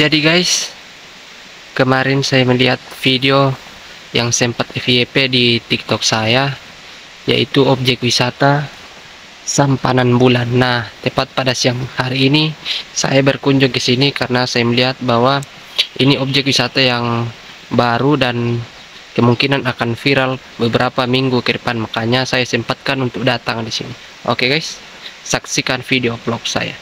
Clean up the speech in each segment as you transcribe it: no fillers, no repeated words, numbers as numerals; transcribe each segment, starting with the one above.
Jadi guys, kemarin saya melihat video yang sempat FYP di TikTok saya, yaitu objek wisata Sampanan Bulan. Nah, tepat pada siang hari ini saya berkunjung ke sini karena saya melihat bahwa ini objek wisata yang baru dan kemungkinan akan viral beberapa minggu ke depan. Makanya saya sempatkan untuk datang di sini. Oke guys, saksikan video vlog saya.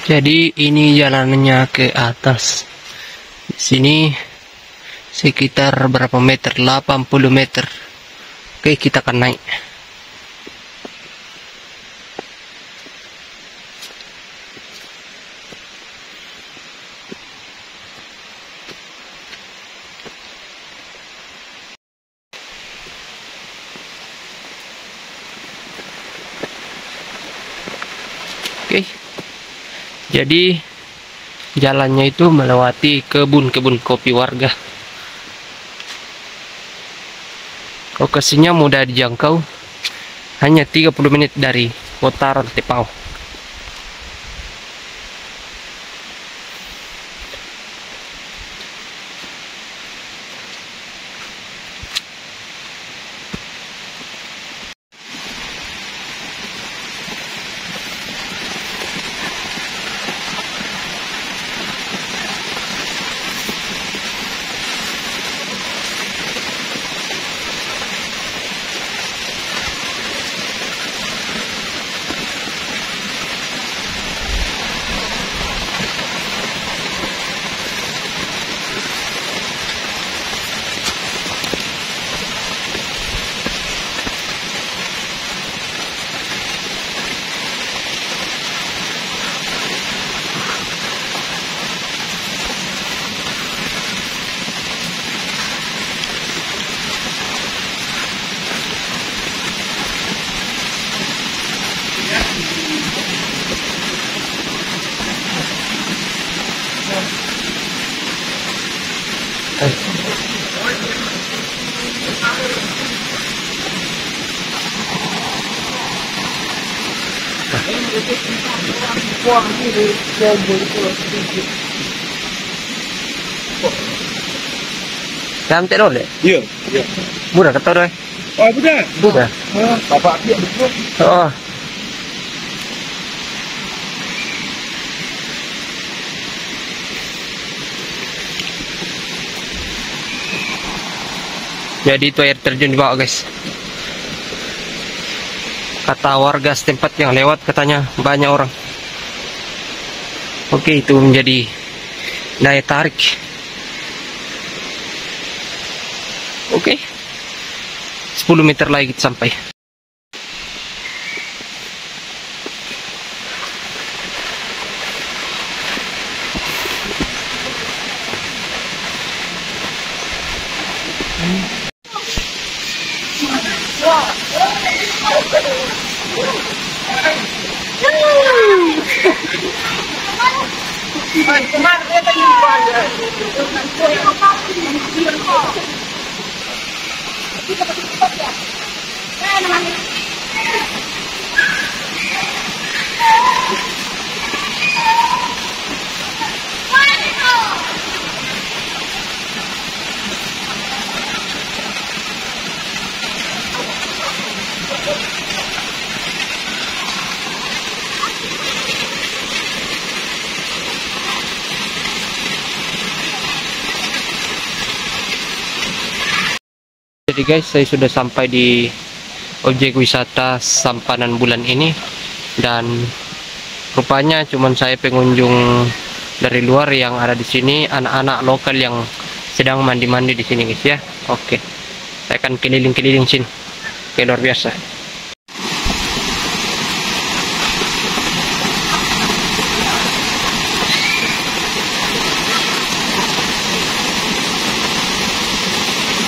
Jadi ini jalannya ke atas. Di sini sekitar berapa meter? 80 meter. Oke, kita akan naik. Oke. Jadi jalannya itu melewati kebun-kebun kopi warga. Lokasinya mudah dijangkau, hanya 30 menit dari kota Rantepao. Cantik loh, Dek. Iya, iya. Murah kata deh. Oh, bukan. Bukan. Bapak dia betul. Oh. Jadi itu air terjun di bawah, guys. Kata warga setempat yang lewat, katanya banyak orang. Oke, itu menjadi daya tarik. Oke, 10 meter lagi kita sampai. Jadi guys, saya sudah sampai di objek wisata Sampanan Bulan ini, dan rupanya cuman saya pengunjung dari luar yang ada di sini, anak-anak lokal yang sedang mandi-mandi di sini guys ya. Oke, saya akan keliling-keliling sini. Oke, luar biasa.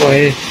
Woi.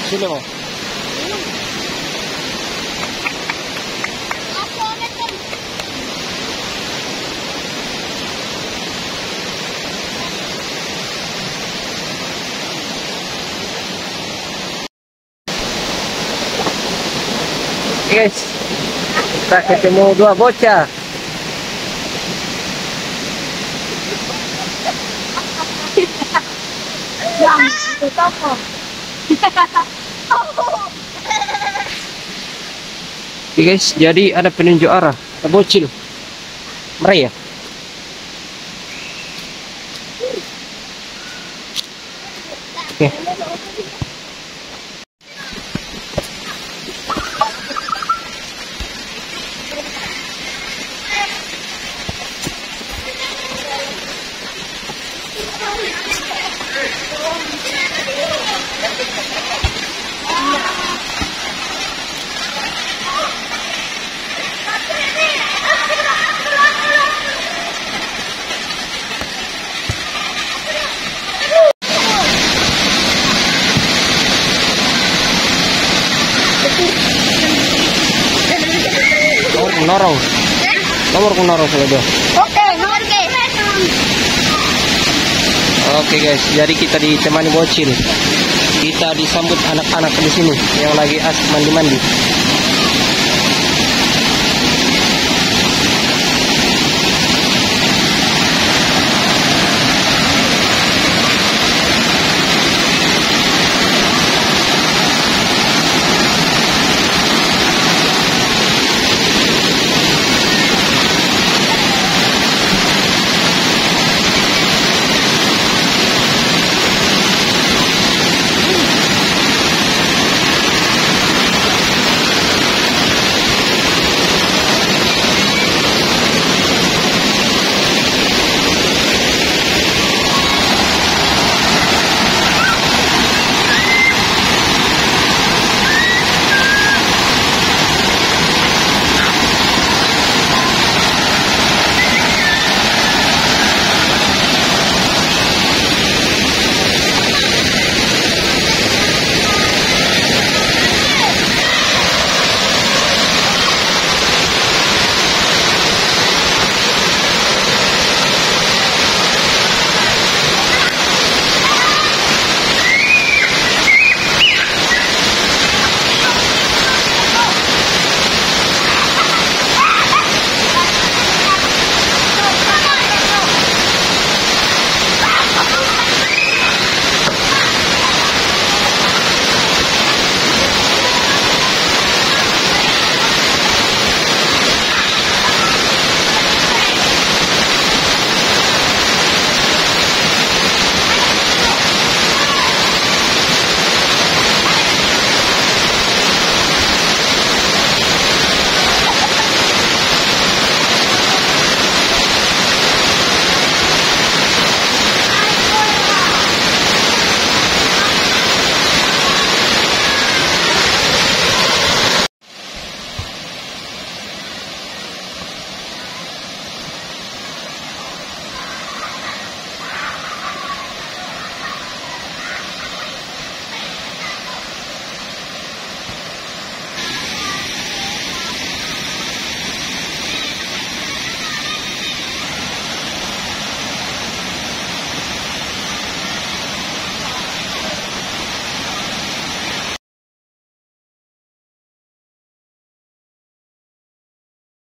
Sini mo. Guys, kita ketemu dua bocah. Oke guys, jadi ada penunjuk arah, ada bocil, merah ya. Oke. Nomor kunaro sudah. Oke guys, jadi kita ditemani bocil. Kita disambut anak-anak di sini yang lagi asik mandi-mandi.